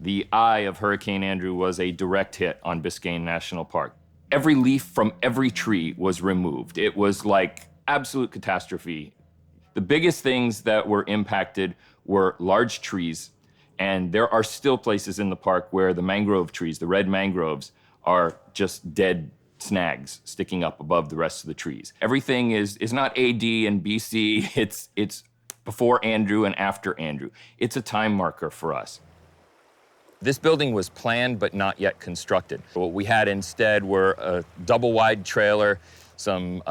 the eye of Hurricane Andrew was a direct hit on Biscayne National Park. Every leaf from every tree was removed. It was like absolute catastrophe. The biggest things that were impacted were large trees, and there are still places in the park where the mangrove trees, the red mangroves, are just dead snags sticking up above the rest of the trees. Everything is not AD and BC, it's before Andrew and after Andrew. It's a time marker for us. This building was planned but not yet constructed. What we had instead were a double-wide trailer, some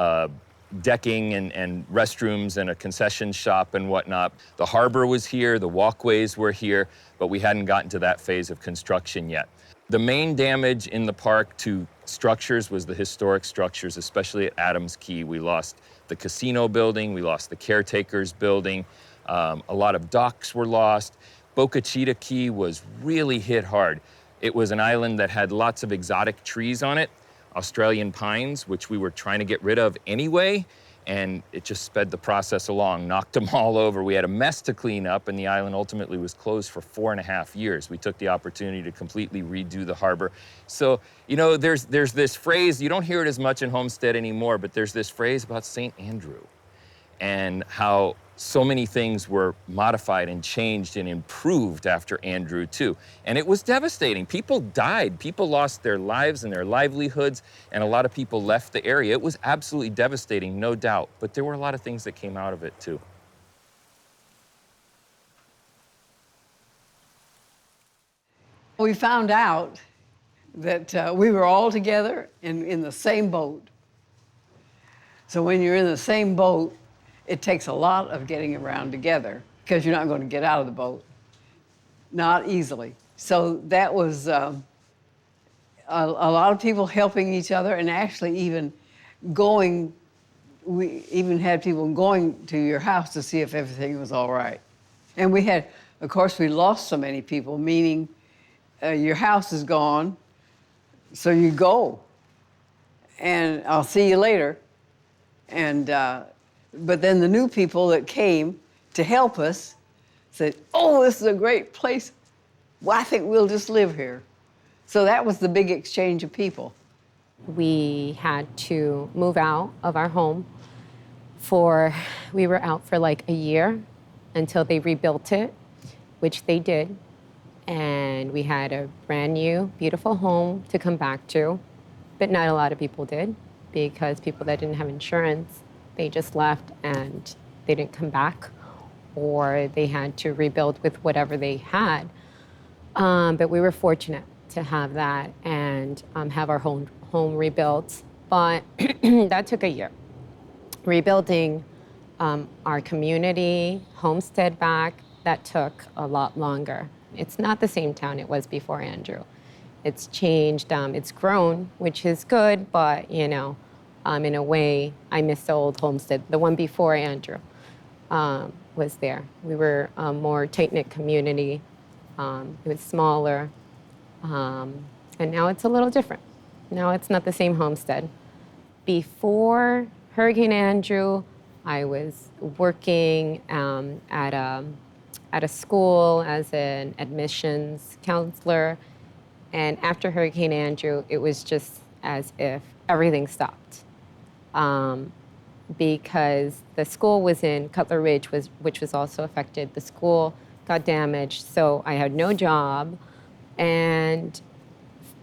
decking and restrooms and a concession shop and whatnot. The harbor was here, the walkways were here, but we hadn't gotten to that phase of construction yet. The main damage in the park to structures was the historic structures, especially at Adams Key. We lost the casino building, we lost the caretaker's building, a lot of docks were lost. Boca Chica Key was really hit hard. It was an island that had lots of exotic trees on it, Australian pines, which we were trying to get rid of anyway, and it just sped the process along, knocked them all over. We had a mess to clean up, and the island ultimately was closed for 4.5 years. We took the opportunity to completely redo the harbor. So, you know, there's this phrase, you don't hear it as much in Homestead anymore, but there's this phrase about St. Andrew and how so many things were modified and changed and improved after Andrew, too. And it was devastating. People died. People lost their lives and their livelihoods, and a lot of people left the area. It was absolutely devastating, no doubt. But there were a lot of things that came out of it, too. We found out that we were all together in the same boat. So when you're in the same boat, it takes a lot of getting around together because you're not going to get out of the boat, not easily. So that was a lot of people helping each other, and actually even going, we even had people going to your house to see if everything was all right. And we had, of course, we lost so many people, meaning your house is gone, so you go, and I'll see you later. And but then the new people that came to help us said, oh, this is a great place. Well, I think we'll just live here. So that was the big exchange of people. We had to move out of our home we were out for like a year until they rebuilt it, which they did. And we had a brand new, beautiful home to come back to. But not a lot of people did, because people that didn't have insurance, they just left and they didn't come back, or they had to rebuild with whatever they had. But we were fortunate to have that and have our home rebuilt. But that took a year. Rebuilding our community, Homestead back, that took a lot longer. It's not the same town it was before Andrew. It's changed, it's grown, which is good, but you know, in a way, I miss the old Homestead. The one before Andrew was there. We were a more tight-knit community. It was smaller, and now it's a little different. Now it's not the same Homestead. Before Hurricane Andrew, I was working at a school as an admissions counselor, and after Hurricane Andrew, it was just as if everything stopped. Because the school was in Cutler Ridge, which was also affected. The school got damaged, so I had no job. And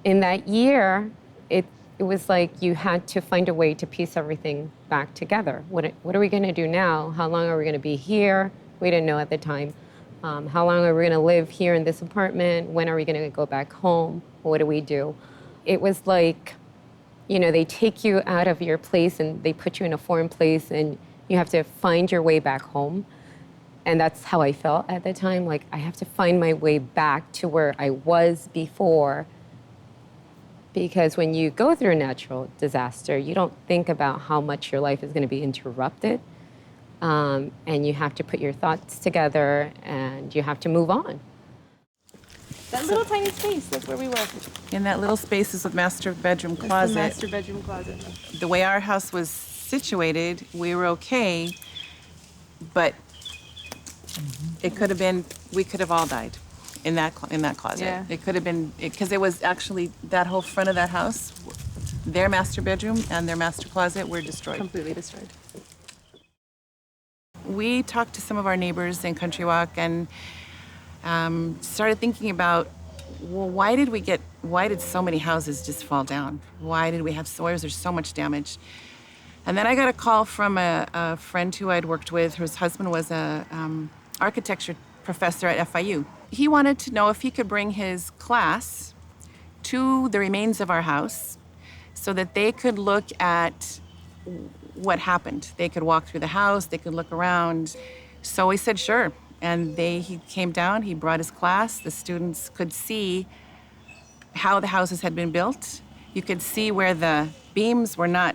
in that year, it was like you had to find a way to piece everything back together. What are we going to do now? How long are we going to be here? We didn't know at the time. How long are we going to live here in this apartment? When are we going to go back home? What do we do? It was like, you know, they take you out of your place and they put you in a foreign place and you have to find your way back home. And that's how I felt at the time. Like, I have to find my way back to where I was before. Because when you go through a natural disaster, you don't think about how much your life is going to be interrupted. And you have to put your thoughts together and you have to move on. That little tiny space, that's where we were. In that little space is the master bedroom closet. The master bedroom closet. The way our house was situated, we were okay, but it could have been, we could have all died. in that closet. Yeah. It could have been, because it was actually that whole front of that house, their master bedroom and their master closet were destroyed. Completely destroyed. We talked to some of our neighbors in Country Walk and started thinking about, well, why did so many houses just fall down? Why was there so much damage? And then I got a call from a friend who I'd worked with, whose husband was a architecture professor at FIU. He wanted to know if he could bring his class to the remains of our house so that they could look at what happened. They could walk through the house, they could look around. So we said, sure. And he came down, he brought his class. The students could see how the houses had been built. You could see where the beams were not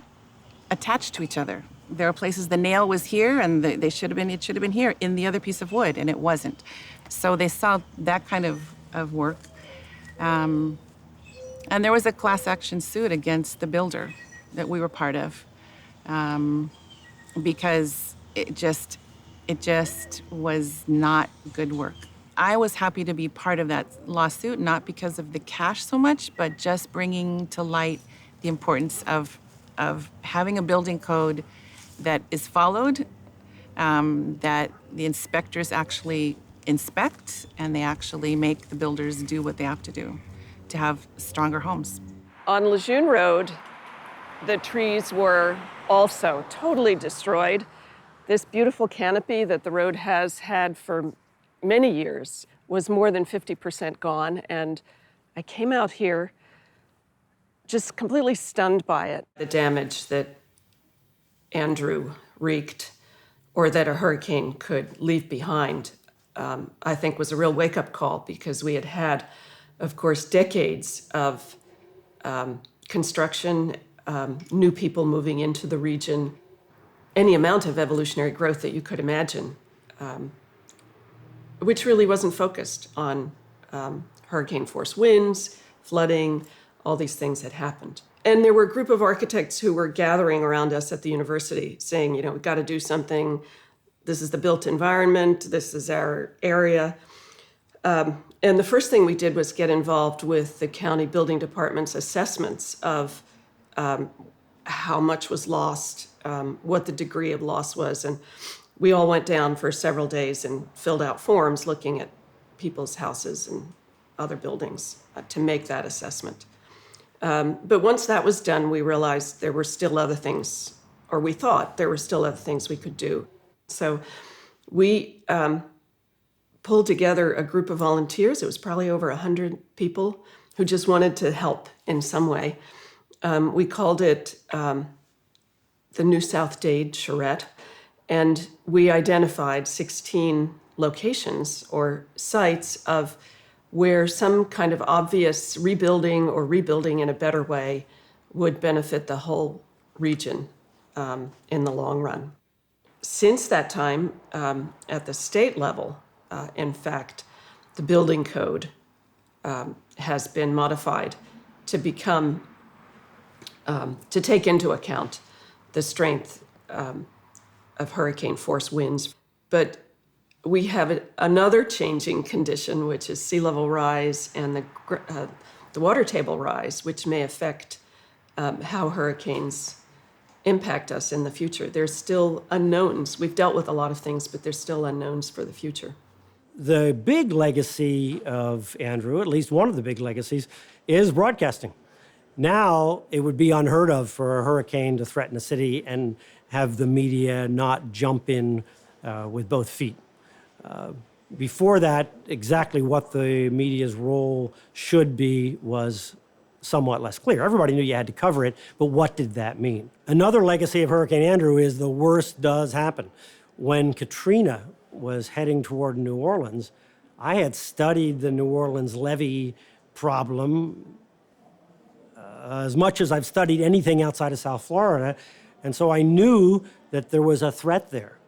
attached to each other. There are places the nail was here and it should have been here in the other piece of wood, and it wasn't. So they saw that kind of work. And there was a class action suit against the builder that we were part of, because it just was not good work. I was happy to be part of that lawsuit, not because of the cash so much, but just bringing to light the importance of having a building code that is followed, that the inspectors actually inspect, and they actually make the builders do what they have to do to have stronger homes. On Lejeune Road, the trees were also totally destroyed. This beautiful canopy that the road has had for many years was more than 50% gone, and I came out here just completely stunned by it. The damage that Andrew wreaked, or that a hurricane could leave behind, I think was a real wake-up call, because we had had, of course, decades of construction, new people moving into the region, any amount of evolutionary growth that you could imagine, which really wasn't focused on hurricane force winds, flooding, all these things had happened. And there were a group of architects who were gathering around us at the university saying, we've got to do something. This is the built environment. This is our area. And the first thing we did was get involved with the county building department's assessments of how much was lost, what the degree of loss was. And we all went down for several days and filled out forms looking at people's houses and other buildings to make that assessment. But once that was done, we realized there were still other things, or we thought there were still other things we could do. So we pulled together a group of volunteers. It was probably over 100 people who just wanted to help in some way. We called it the New South Dade Charrette, and we identified 16 locations or sites of where some kind of obvious rebuilding or rebuilding in a better way would benefit the whole region in the long run. Since that time, at the state level, in fact, the building code has been modified to become, to take into account the strength of hurricane force winds. But we have another changing condition, which is sea level rise and the water table rise, which may affect how hurricanes impact us in the future. There's still unknowns. We've dealt with a lot of things, but there's still unknowns for the future. The big legacy of Andrew, at least one of the big legacies, is broadcasting. Now, it would be unheard of for a hurricane to threaten a city and have the media not jump in with both feet. Before that, exactly what the media's role should be was somewhat less clear. Everybody knew you had to cover it, but what did that mean? Another legacy of Hurricane Andrew is the worst does happen. When Katrina was heading toward New Orleans, I had studied the New Orleans levee problem as much as I've studied anything outside of South Florida, and so I knew that there was a threat there.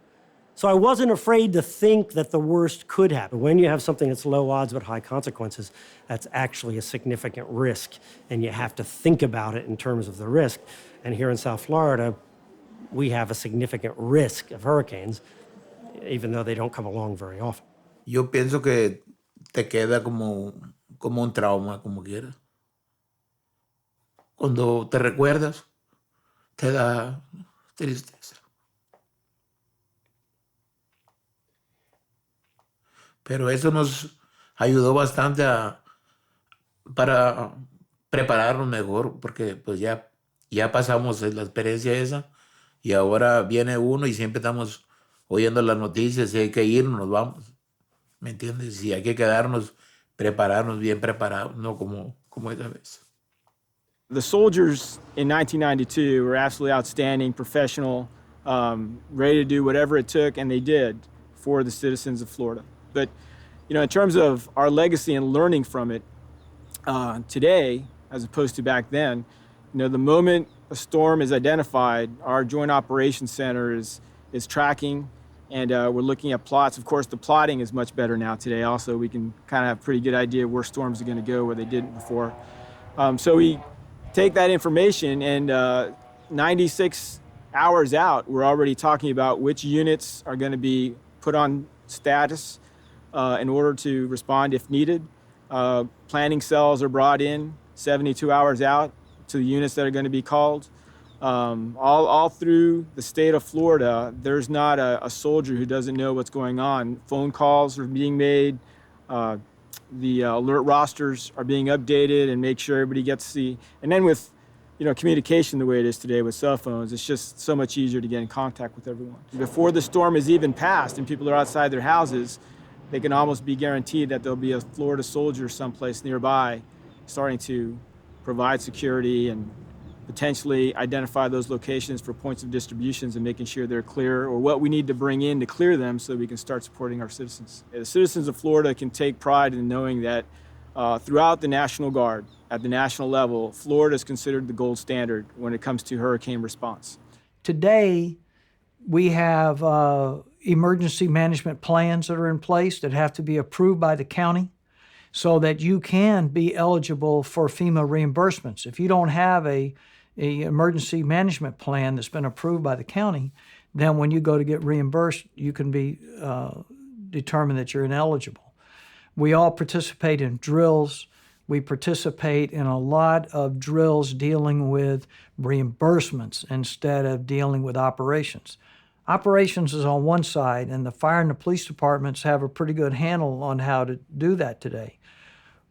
So I wasn't afraid to think that the worst could happen. When you have something that's low odds but high consequences, that's actually a significant risk, and you have to think about it in terms of the risk. And here in South Florida, we have a significant risk of hurricanes, even though they don't come along very often. Yo pienso que te queda como un trauma, como quieras. Cuando te recuerdas, te da tristeza. Pero eso nos ayudó bastante para prepararnos mejor, porque pues ya pasamos la experiencia esa y ahora viene uno y siempre estamos oyendo las noticias y hay que irnos, nos vamos. ¿Me entiendes? Y hay que quedarnos, prepararnos bien preparados, no como esa vez. The soldiers in 1992 were absolutely outstanding, professional, ready to do whatever it took, and they did for the citizens of Florida. But, you know, in terms of our legacy and learning from it, today, as opposed to back then, you know, the moment a storm is identified, our Joint Operations Center is tracking, and we're looking at plots. Of course, the plotting is much better now today. Also, we can kind of have a pretty good idea where storms are going to go where they didn't before. So we take that information, and 96 hours out, we're already talking about which units are going to be put on status in order to respond if needed. Planning cells are brought in 72 hours out to the units that are going to be called. All through the state of Florida, there's not a soldier who doesn't know what's going on. Phone calls are being made. The alert rosters are being updated and make sure everybody gets and then with, you know, communication the way it is today with cell phones, it's just so much easier to get in contact with everyone. Before the storm is even passed and people are outside their houses, they can almost be guaranteed that there'll be a Florida soldier someplace nearby starting to provide security and potentially identify those locations for points of distributions and making sure they're clear, or what we need to bring in to clear them so we can start supporting our citizens. The citizens of Florida can take pride in knowing that throughout the National Guard, at the national level, Florida is considered the gold standard when it comes to hurricane response. Today, we have emergency management plans that are in place that have to be approved by the county so that you can be eligible for FEMA reimbursements. If you don't have a emergency management plan that's been approved by the county, then when you go to get reimbursed, you can be determined that you're ineligible. We all participate in drills. We participate in a lot of drills dealing with reimbursements instead of dealing with operations. Operations is on one side, and the fire and the police departments have a pretty good handle on how to do that today.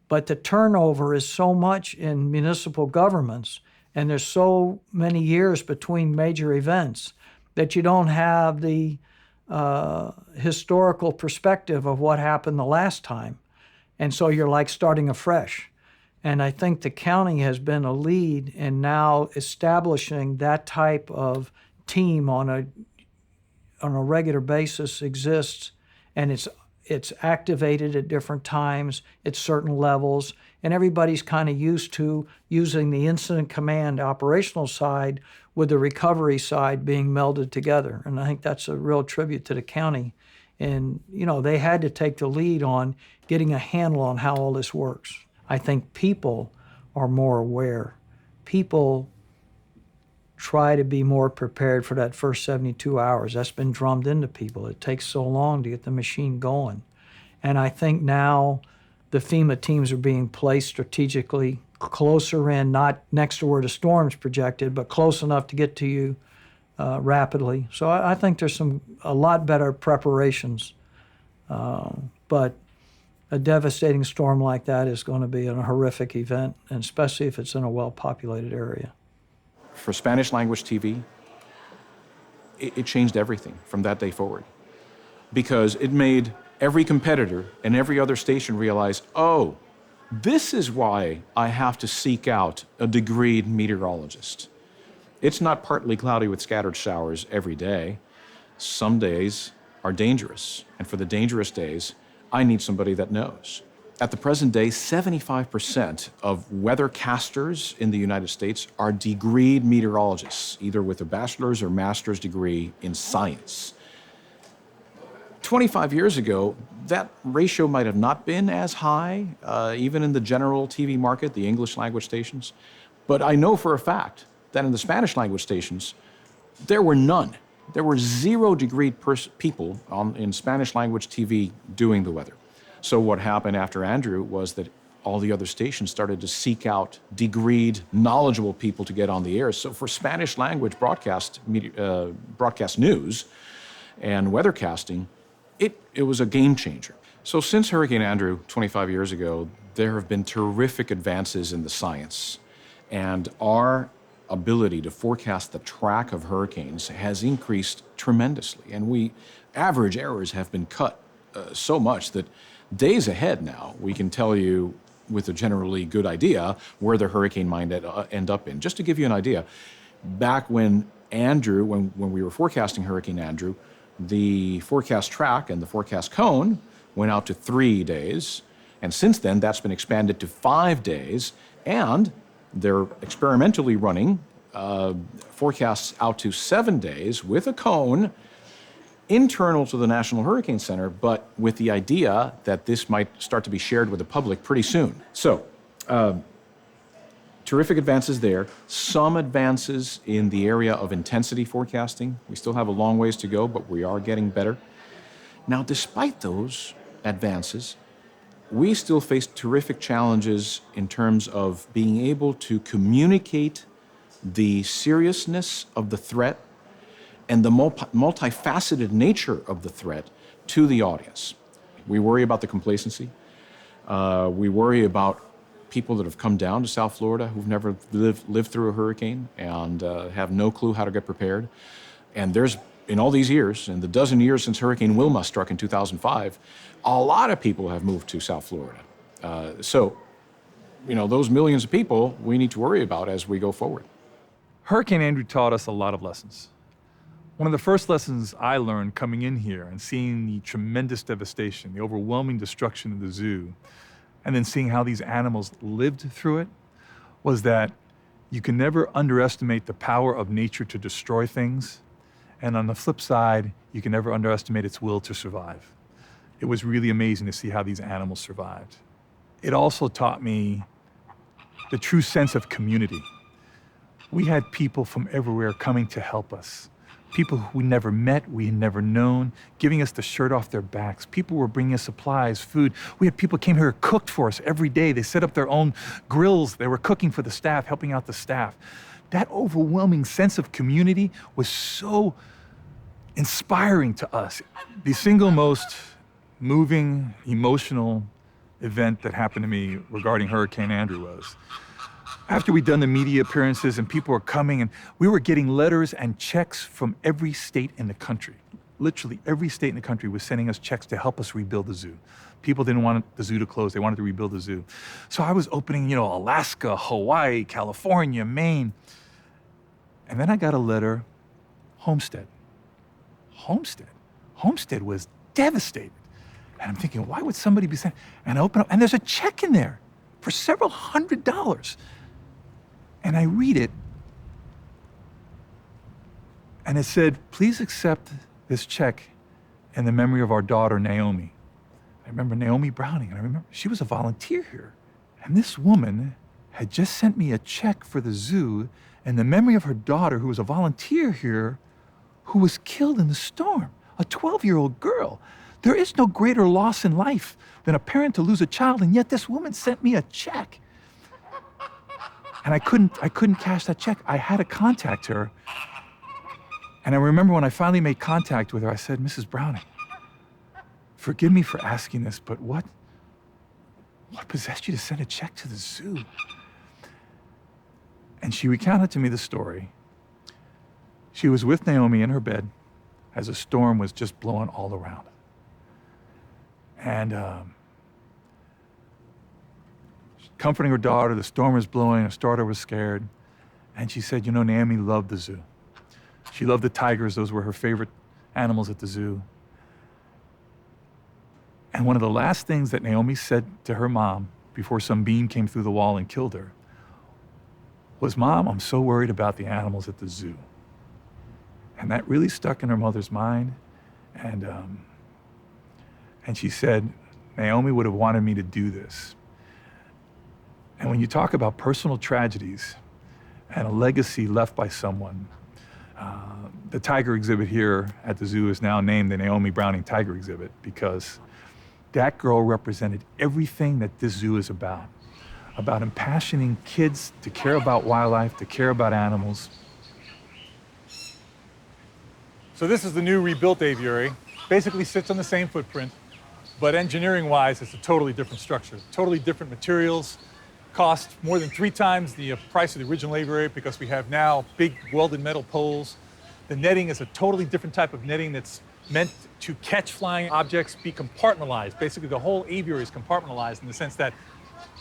But the turnover is so much in municipal governments, and there's so many years between major events that you don't have the historical perspective of what happened the last time. And so you're like starting afresh. And I think the county has been a lead in now establishing that type of team on a regular basis exists, and it's activated at different times at certain levels, and everybody's kind of used to using the incident command operational side with the recovery side being melded together. And I think that's a real tribute to the county. And, you know, they had to take the lead on getting a handle on how all this works. I think people are more aware. People try to be more prepared for that first 72 hours. That's been drummed into people. It takes so long to get the machine going. And I think now the FEMA teams are being placed strategically closer in, not next to where the storm's projected, but close enough to get to you rapidly. So I think there's a lot better preparations. But a devastating storm like that is going to be a horrific event, and especially if it's in a well-populated area. For Spanish language TV, it changed everything from that day forward, because it made every competitor and every other station realize, oh, this is why I have to seek out a degreed meteorologist. It's not partly cloudy with scattered showers every day. Some days are dangerous, and for the dangerous days, I need somebody that knows. At the present day, 75% of weathercasters in the United States are degreed meteorologists, either with a bachelor's or master's degree in science. 25 years ago, that ratio might have not been as high, even in the general TV market, the English language stations. But I know for a fact that in the Spanish language stations, there were none. There were 0 degreed people in Spanish language TV doing the weather. So what happened after Andrew was that all the other stations started to seek out degreed, knowledgeable people to get on the air. So for Spanish language broadcast news and weathercasting, it was a game changer. So since Hurricane Andrew 25 years ago, there have been terrific advances in the science, and our ability to forecast the track of hurricanes has increased tremendously. And average errors have been cut so much that days ahead now, we can tell you with a generally good idea where the hurricane might end up in. Just to give you an idea, back when we were forecasting Hurricane Andrew, the forecast track and the forecast cone went out to 3 days. And since then, that's been expanded to 5 days. And they're experimentally running forecasts out to 7 days with a cone internal to the National Hurricane Center, but with the idea that this might start to be shared with the public pretty soon. So, terrific advances there. Some advances in the area of intensity forecasting. We still have a long ways to go, but we are getting better. Now, despite those advances, we still face terrific challenges in terms of being able to communicate the seriousness of the threat and the multifaceted nature of the threat to the audience. We worry about the complacency. We worry about people that have come down to South Florida who've never lived through a hurricane and have no clue how to get prepared. And there's, in all these years, in the dozen years since Hurricane Wilma struck in 2005, a lot of people have moved to South Florida. So, those millions of people we need to worry about as we go forward. Hurricane Andrew taught us a lot of lessons. One of the first lessons I learned coming in here and seeing the tremendous devastation, the overwhelming destruction of the zoo, and then seeing how these animals lived through it, was that you can never underestimate the power of nature to destroy things. And on the flip side, you can never underestimate its will to survive. It was really amazing to see how these animals survived. It also taught me the true sense of community. We had people from everywhere coming to help us. People who we never met, we had never known, giving us the shirt off their backs. People were bringing us supplies, food. We had people came here who cooked for us every day. They set up their own grills. They were cooking for the staff, helping out the staff. That overwhelming sense of community was so inspiring to us. The single most moving, emotional event that happened to me regarding Hurricane Andrew was after we'd done the media appearances and people were coming, and we were getting letters and checks from every state in the country. Literally every state in the country was sending us checks to help us rebuild the zoo. People didn't want the zoo to close. They wanted to rebuild the zoo. So I was opening, Alaska, Hawaii, California, Maine. And then I got a letter, Homestead. Homestead was devastated. And I'm thinking, why would somebody be sending? And I open up, and there's a check in there for several $100s. And I read it, and it said, please accept this check in the memory of our daughter, Naomi. I remember Naomi Browning, and I remember she was a volunteer here. And this woman had just sent me a check for the zoo in the memory of her daughter, who was a volunteer here, who was killed in the storm, a 12-year-old girl. There is no greater loss in life than a parent to lose a child, and yet this woman sent me a check. And I couldn't cash that check. I had to contact her. And I remember when I finally made contact with her, I said, Mrs. Browning, forgive me for asking this, but what possessed you to send a check to the zoo? And she recounted to me the story. She was with Naomi in her bed as a storm was just blowing all around. And comforting her daughter, the storm was blowing, her daughter was scared. And she said, Naomi loved the zoo. She loved the tigers. Those were her favorite animals at the zoo. And one of the last things that Naomi said to her mom before some beam came through the wall and killed her was, Mom, I'm so worried about the animals at the zoo. And that really stuck in her mother's mind. And she said, Naomi would have wanted me to do this. And when you talk about personal tragedies and a legacy left by someone, the tiger exhibit here at the zoo is now named the Naomi Browning Tiger Exhibit because That girl represented everything that this zoo is about impassioning kids to care about wildlife, to care about animals. So this is the new rebuilt aviary. Basically sits on the same footprint, but engineering-wise, it's a totally different structure, totally different materials, cost more than 3 times the price of the original aviary because we have now big welded metal poles. The netting is a totally different type of netting that's meant to catch flying objects, be compartmentalized. Basically, the whole aviary is compartmentalized in the sense that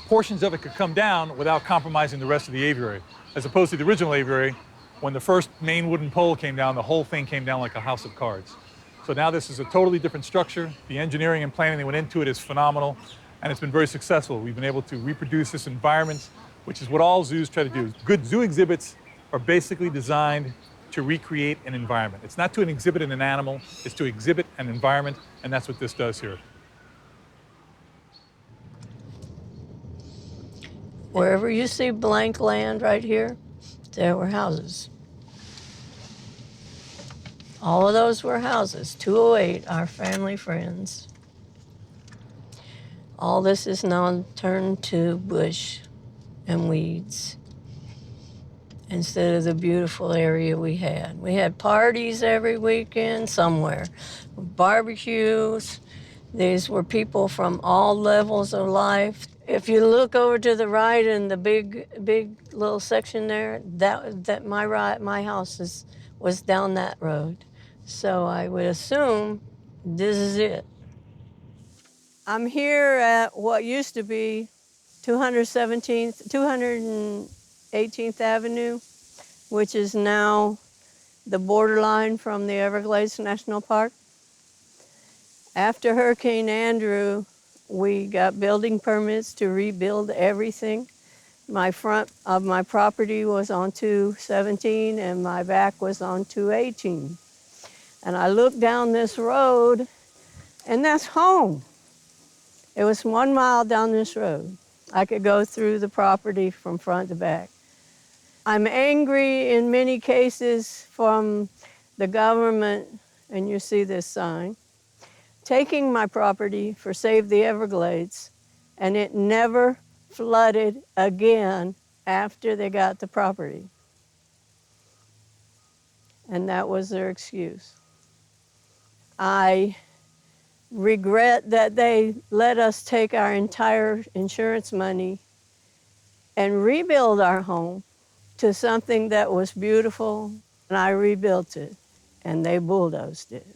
portions of it could come down without compromising the rest of the aviary, as opposed to the original aviary, when the first main wooden pole came down, the whole thing came down like a house of cards. So now this is a totally different structure. The engineering and planning that went into it is phenomenal, and it's been very successful. We've been able to reproduce this environment, which is what all zoos try to do. Good zoo exhibits are basically designed to recreate an environment. It's not to exhibit an animal, it's to exhibit an environment, and that's what this does here. Wherever you see blank land right here, there were houses. All of those were houses. 208, our family friends. All this is now turned to bush and weeds instead of the beautiful area we had. We had parties every weekend somewhere, barbecues. These were people from all levels of life. If you look over to the right in the big little section there, that my house was down that road. So I would assume this is it. I'm here at what used to be 218th Avenue, which is now the borderline from the Everglades National Park. After Hurricane Andrew, we got building permits to rebuild everything. My front of my property was on 217 and my back was on 218. And I looked down this road and that's home. It was 1 mile down this road. I could go through the property from front to back. I'm angry in many cases from the government, and you see this sign, taking my property for Save the Everglades, and it never flooded again after they got the property. And that was their excuse. I regret that they let us take our entire insurance money and rebuild our home to something that was beautiful, and I rebuilt it, and they bulldozed it.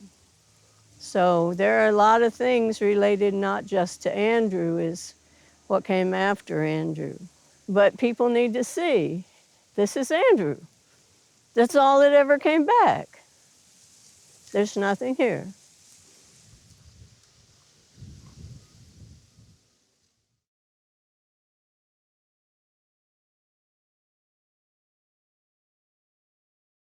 So there are a lot of things related not just to Andrew, is what came after Andrew. But people need to see, this is Andrew. That's all that ever came back. There's nothing here.